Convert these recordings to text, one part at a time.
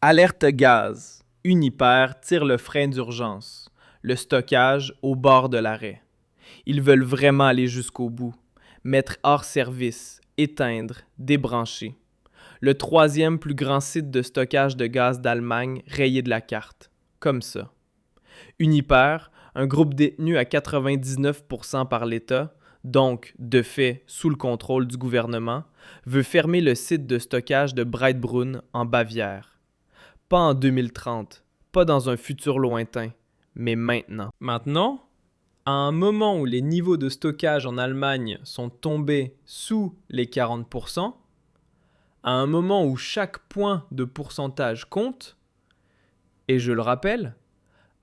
Alerte gaz. Uniper tire le frein d'urgence. Le stockage au bord de l'arrêt. Ils veulent vraiment aller jusqu'au bout. Mettre hors service, éteindre, débrancher. Le troisième plus grand site de stockage de gaz d'Allemagne rayé de la carte. Comme ça. Uniper, un groupe détenu à 99% par l'État, donc de fait sous le contrôle du gouvernement, veut fermer le site de stockage de Breitbrunn en Bavière. Pas en 2030, pas dans un futur lointain, mais maintenant. Maintenant, à un moment où les niveaux de stockage en Allemagne sont tombés sous les 40%, à un moment où chaque point de pourcentage compte, et je le rappelle,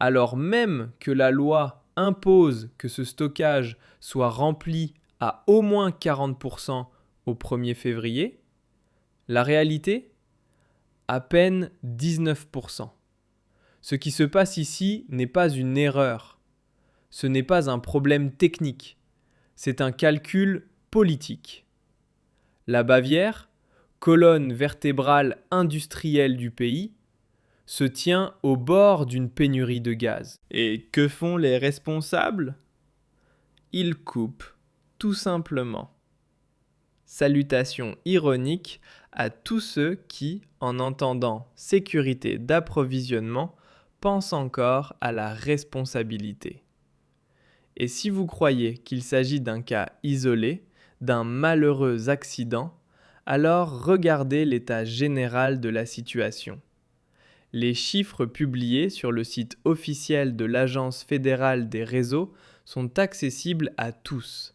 alors même que la loi impose que ce stockage soit rempli à au moins 40% au 1er février, la réalité, à peine 19%. Ce qui se passe ici n'est pas une erreur. Ce n'est pas un problème technique. C'est un calcul politique. La Bavière, colonne vertébrale industrielle du pays, se tient au bord d'une pénurie de gaz. Et que font les responsables? Ils coupent, tout simplement. Salutations ironiques à tous ceux qui, en entendant sécurité d'approvisionnement, pensent encore à la responsabilité. Et si vous croyez qu'il s'agit d'un cas isolé, d'un malheureux accident, alors regardez l'état général de la situation. Les chiffres publiés sur le site officiel de l'Agence fédérale des réseaux sont accessibles à tous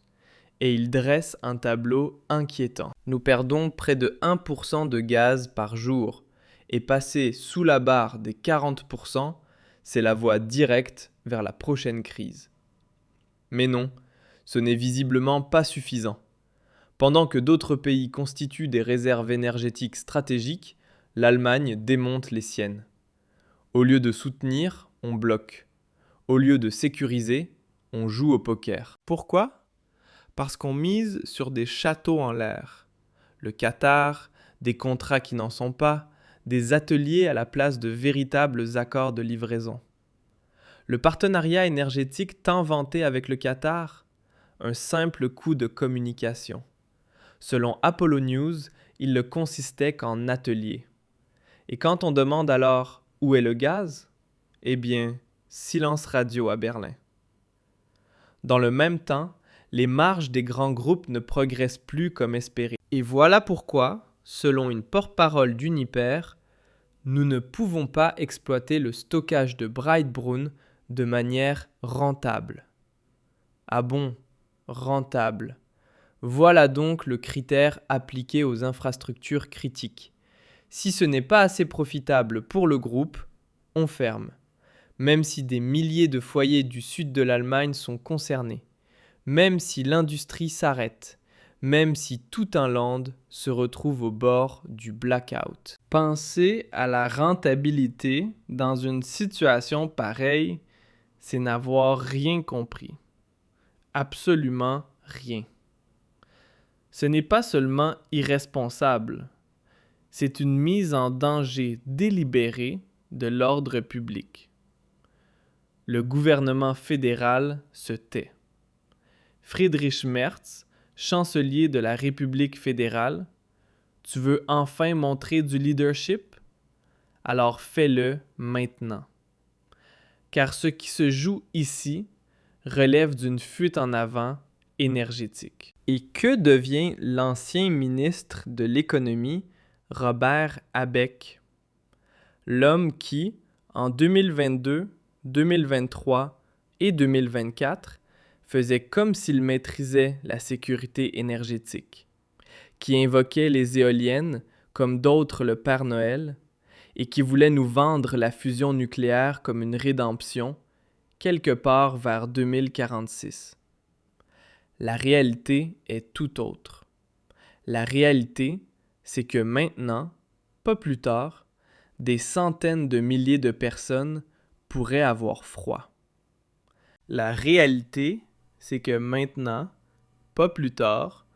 et ils dressent un tableau inquiétant. Nous perdons près de 1% de gaz par jour et passer sous la barre des 40%, c'est la voie directe vers la prochaine crise. Mais non, ce n'est visiblement pas suffisant. Pendant que d'autres pays constituent des réserves énergétiques stratégiques, l'Allemagne démonte les siennes. Au lieu de soutenir, on bloque. Au lieu de sécuriser, on joue au poker. Pourquoi? Parce qu'on mise sur des châteaux en l'air. Le Qatar, des contrats qui n'en sont pas, des ateliers à la place de véritables accords de livraison. Le partenariat énergétique tant vanté avec le Qatar? Un simple coup de communication. Selon Apollo News, il ne consistait qu'en atelier. Et quand on demande alors où est le gaz? Eh bien, silence radio à Berlin. Dans le même temps, les marges des grands groupes ne progressent plus comme espéré. Et voilà pourquoi, selon une porte-parole d'Uniper, nous ne pouvons pas exploiter le stockage de Breitbrunn de manière rentable. Ah bon, rentable. Voilà donc le critère appliqué aux infrastructures critiques. Si ce n'est pas assez profitable pour le groupe, on ferme. Même si des milliers de foyers du sud de l'Allemagne sont concernés, même si l'industrie s'arrête, même si tout un land se retrouve au bord du blackout. Penser à la rentabilité dans une situation pareille, c'est n'avoir rien compris. Absolument rien. Ce n'est pas seulement irresponsable, c'est une mise en danger délibérée de l'ordre public. Le gouvernement fédéral se tait. Friedrich Merz, chancelier de la République fédérale, tu veux enfin montrer du leadership? Alors fais-le maintenant. Car ce qui se joue ici relève d'une fuite en avant énergétique. Et que devient l'ancien ministre de l'économie, Robert Habeck? L'homme qui, en 2022, 2023 et 2024, faisait comme s'il maîtrisait la sécurité énergétique, qui invoquait les éoliennes comme d'autres le Père Noël, et qui voulait nous vendre la fusion nucléaire comme une rédemption, quelque part vers 2046. La réalité est tout autre. La réalité, c'est que maintenant, pas plus tard, des centaines de milliers de personnes pourraient avoir froid. La réalité, c'est que maintenant, pas plus tard,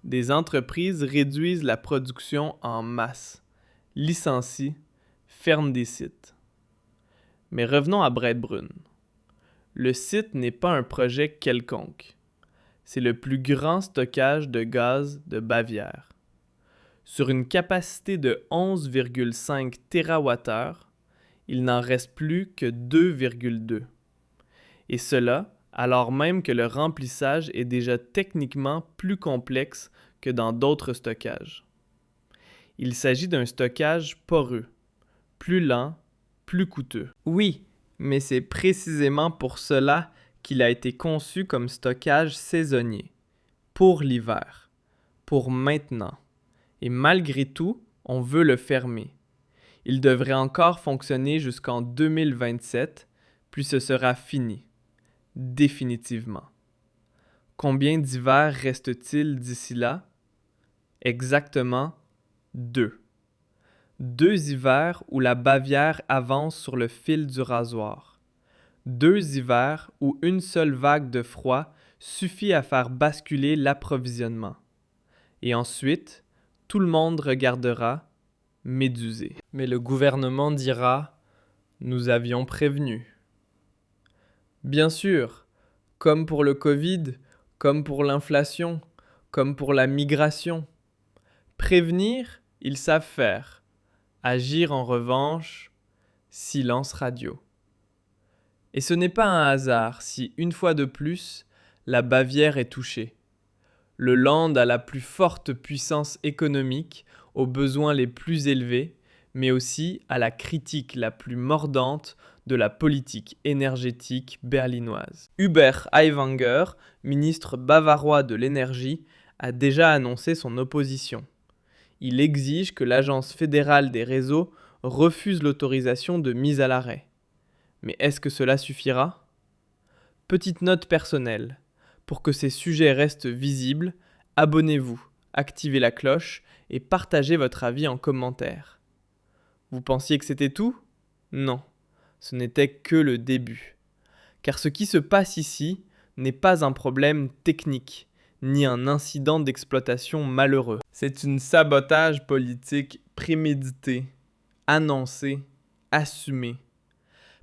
des entreprises réduisent la production en masse, licencient, ferme des sites. Mais revenons à Breitbrun. Le site n'est pas un projet quelconque. C'est le plus grand stockage de gaz de Bavière. Sur une capacité de 11,5 TWh, il n'en reste plus que 2,2. Et cela alors même que le remplissage est déjà techniquement plus complexe que dans d'autres stockages. Il s'agit d'un stockage poreux, plus lent, plus coûteux. Oui, mais c'est précisément pour cela qu'il a été conçu comme stockage saisonnier, pour l'hiver, pour maintenant. Et malgré tout, on veut le fermer. Il devrait encore fonctionner jusqu'en 2027, puis ce sera fini. Définitivement. Combien d'hivers reste-t-il d'ici là? Exactement 2. 2 hivers où la Bavière avance sur le fil du rasoir. 2 hivers où une seule vague de froid suffit à faire basculer l'approvisionnement. Et ensuite, tout le monde regardera, médusé. Mais le gouvernement dira « Nous avions prévenu ». Bien sûr, comme pour le Covid, comme pour l'inflation, comme pour la migration. Prévenir, ils savent faire. Agir en revanche, silence radio. Et ce n'est pas un hasard si, une fois de plus, la Bavière est touchée. Le Land a la plus forte puissance économique, aux besoins les plus élevés, mais aussi à la critique la plus mordante de la politique énergétique berlinoise. Hubert Aiwanger, ministre bavarois de l'énergie, a déjà annoncé son opposition. Il exige que l'Agence fédérale des réseaux refuse l'autorisation de mise à l'arrêt. Mais est-ce que cela suffira? Petite note personnelle. Pour que ces sujets restent visibles, abonnez-vous, activez la cloche et partagez votre avis en commentaire. Vous pensiez que c'était tout? Non, ce n'était que le début. Car ce qui se passe ici n'est pas un problème technique, ni un incident d'exploitation malheureux. C'est un sabotage politique prémédité, annoncé, assumé,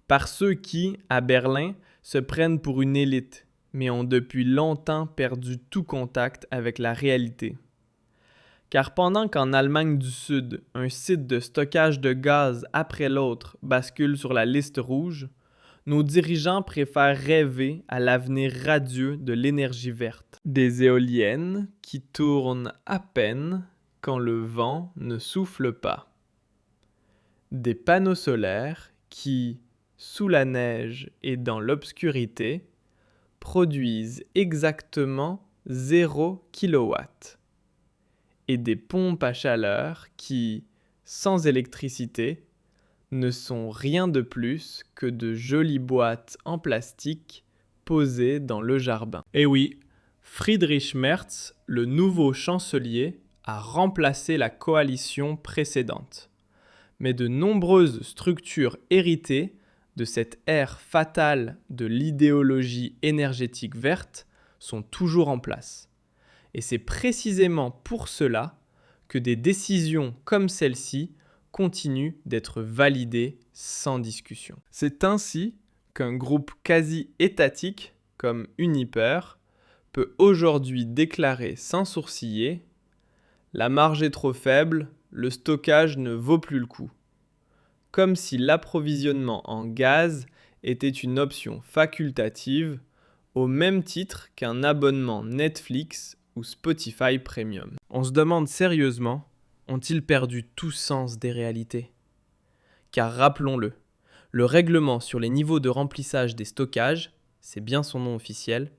par ceux qui, à Berlin, se prennent pour une élite, mais ont depuis longtemps perdu tout contact avec la réalité. Car pendant qu'en Allemagne du Sud, un site de stockage de gaz après l'autre bascule sur la liste rouge, nos dirigeants préfèrent rêver à l'avenir radieux de l'énergie verte. Des éoliennes qui tournent à peine quand le vent ne souffle pas. Des panneaux solaires qui, sous la neige et dans l'obscurité, produisent exactement 0 kW. Et des pompes à chaleur qui, sans électricité, ne sont rien de plus que de jolies boîtes en plastique posées dans le jardin. Et oui, Friedrich Merz, le nouveau chancelier, a remplacé la coalition précédente. Mais de nombreuses structures héritées de cette ère fatale de l'idéologie énergétique verte sont toujours en place. Et c'est précisément pour cela que des décisions comme celle-ci continuent d'être validées sans discussion. C'est ainsi qu'un groupe quasi-étatique comme Uniper peut aujourd'hui déclarer sans sourciller « La marge est trop faible, le stockage ne vaut plus le coup ». Comme si l'approvisionnement en gaz était une option facultative au même titre qu'un abonnement Netflix ou Spotify Premium. On se demande sérieusement, ont-ils perdu tout sens des réalités? Car rappelons-le, le règlement sur les niveaux de remplissage des stockages, c'est bien son nom officiel,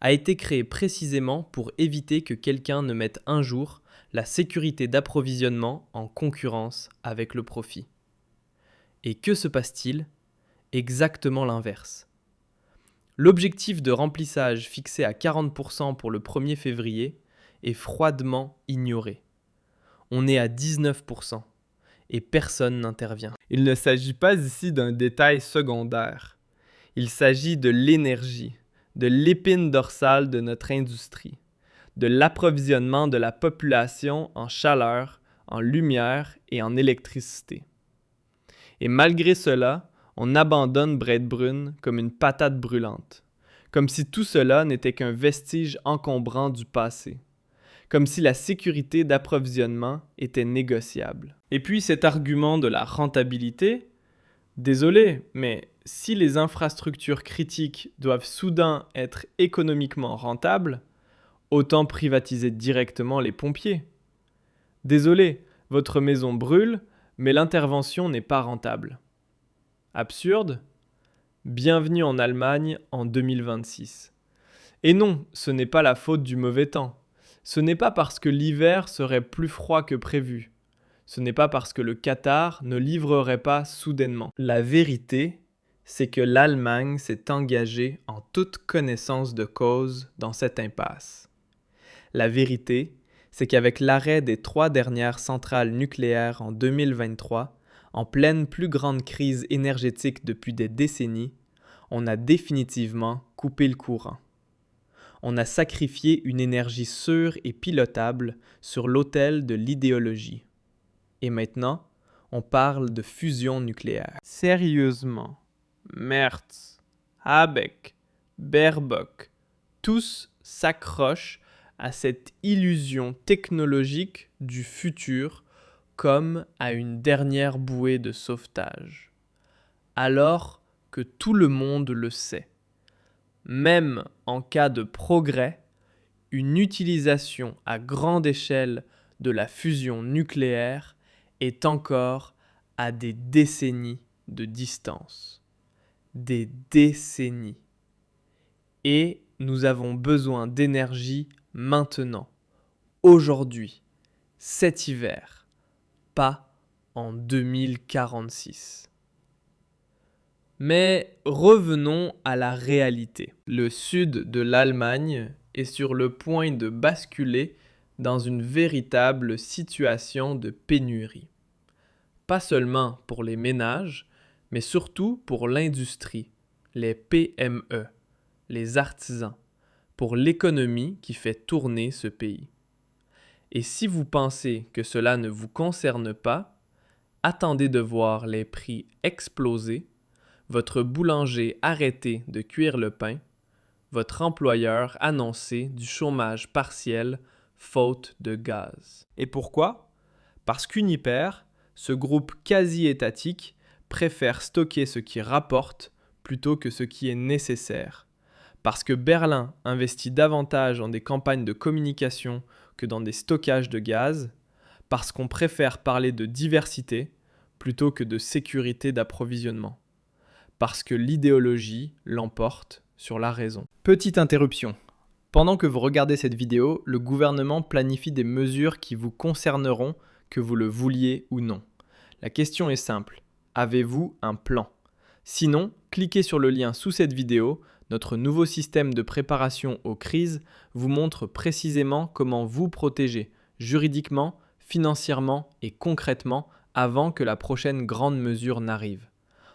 a été créé précisément pour éviter que quelqu'un ne mette un jour la sécurité d'approvisionnement en concurrence avec le profit. Et que se passe-t-il? Exactement l'inverse. L'objectif de remplissage fixé à 40% pour le 1er février est froidement ignoré. On est à 19% et personne n'intervient. Il ne s'agit pas ici d'un détail secondaire. Il s'agit de l'énergie, de l'épine dorsale de notre industrie, de l'approvisionnement de la population en chaleur, en lumière et en électricité. Et malgré cela, on abandonne Breitbrun comme une patate brûlante. Comme si tout cela n'était qu'un vestige encombrant du passé. Comme si la sécurité d'approvisionnement était négociable. Et puis cet argument de la rentabilité, désolé, mais si les infrastructures critiques doivent soudain être économiquement rentables, autant privatiser directement les pompiers. Désolé, votre maison brûle, mais l'intervention n'est pas rentable. Absurde ? Bienvenue en Allemagne en 2026. Et non, ce n'est pas la faute du mauvais temps. Ce n'est pas parce que l'hiver serait plus froid que prévu. Ce n'est pas parce que le Qatar ne livrerait pas soudainement. La vérité, c'est que l'Allemagne s'est engagée en toute connaissance de cause dans cette impasse. La vérité, c'est qu'avec l'arrêt des 3 dernières centrales nucléaires en 2023, en pleine plus grande crise énergétique depuis des décennies, on a définitivement coupé le courant. On a sacrifié une énergie sûre et pilotable sur l'autel de l'idéologie. Et maintenant, on parle de fusion nucléaire. Sérieusement, Merz, Habeck, Baerbock, tous s'accrochent à cette illusion technologique du futur comme à une dernière bouée de sauvetage. Alors que tout le monde le sait. Même en cas de progrès, une utilisation à grande échelle de la fusion nucléaire est encore à des décennies de distance. Des décennies. Et nous avons besoin d'énergie maintenant, aujourd'hui, cet hiver, pas en 2046. Mais revenons à la réalité. Le sud de l'Allemagne est sur le point de basculer dans une véritable situation de pénurie. Pas seulement pour les ménages, mais surtout pour l'industrie, les PME, les artisans, pour l'économie qui fait tourner ce pays. Et si vous pensez que cela ne vous concerne pas, attendez de voir les prix exploser, votre boulanger arrêter de cuire le pain, votre employeur annoncer du chômage partiel faute de gaz. Et pourquoi ? Parce qu'Uniper, ce groupe quasi-étatique, préfère stocker ce qui rapporte plutôt que ce qui est nécessaire. Parce que Berlin investit davantage dans des campagnes de communication que dans des stockages de gaz, parce qu'on préfère parler de diversité plutôt que de sécurité d'approvisionnement, parce que l'idéologie l'emporte sur la raison. Petite interruption. Pendant que vous regardez cette vidéo, le gouvernement planifie des mesures qui vous concerneront, que vous le vouliez ou non. La question est simple. Avez-vous un plan ? Sinon, cliquez sur le lien sous cette vidéo. Notre nouveau système de préparation aux crises vous montre précisément comment vous protéger juridiquement, financièrement et concrètement avant que la prochaine grande mesure n'arrive.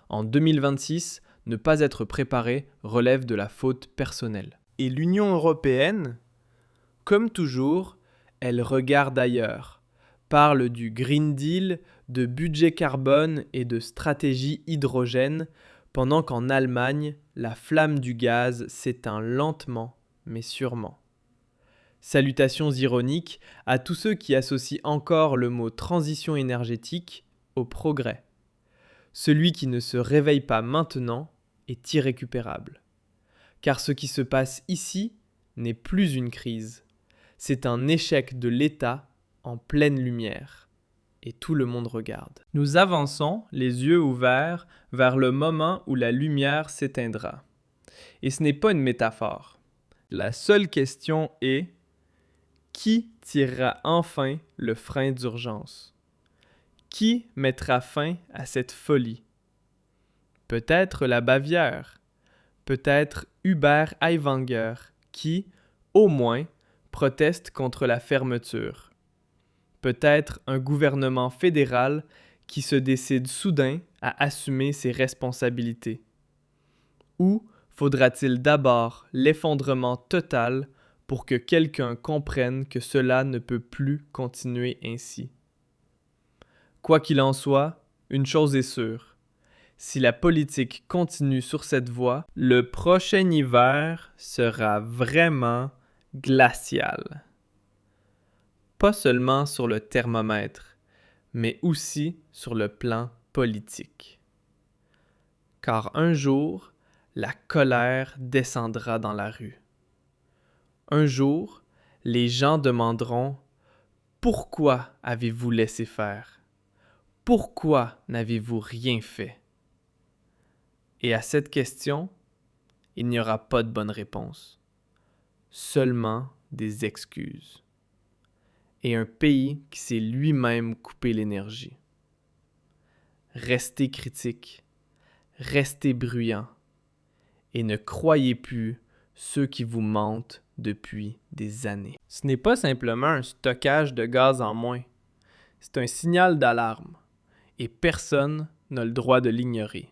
En 2026, ne pas être préparé relève de la faute personnelle. Et l'Union européenne, comme toujours, elle regarde ailleurs, parle du Green Deal, de budget carbone et de stratégie hydrogène, pendant qu'en Allemagne, la flamme du gaz s'éteint lentement mais sûrement. Salutations ironiques à tous ceux qui associent encore le mot transition énergétique au progrès. Celui qui ne se réveille pas maintenant est irrécupérable. Car ce qui se passe ici n'est plus une crise. C'est un échec de l'État en pleine lumière. Et tout le monde regarde. Nous avançons, les yeux ouverts, vers le moment où la lumière s'éteindra. Et ce n'est pas une métaphore. La seule question est: qui tirera enfin le frein d'urgence? Qui mettra fin à cette folie? Peut-être la Bavière, peut-être Hubert Aiwanger, qui, au moins, proteste contre la fermeture. Peut-être un gouvernement fédéral qui se décide soudain à assumer ses responsabilités. Ou faudra-t-il d'abord l'effondrement total pour que quelqu'un comprenne que cela ne peut plus continuer ainsi? Quoi qu'il en soit, une chose est sûre, Si la politique continue sur cette voie, le prochain hiver sera vraiment glacial. Pas seulement sur le thermomètre, mais aussi sur le plan politique. Car un jour, la colère descendra dans la rue. Un jour, les gens demanderont « Pourquoi avez-vous laissé faire? Pourquoi n'avez-vous rien fait? » Et à cette question, il n'y aura pas de bonne réponse, seulement des excuses. Et un pays qui s'est lui-même coupé l'énergie. Restez critique, restez bruyant, et ne croyez plus ceux qui vous mentent depuis des années. Ce n'est pas simplement un stockage de gaz en moins, c'est un signal d'alarme, et personne n'a le droit de l'ignorer.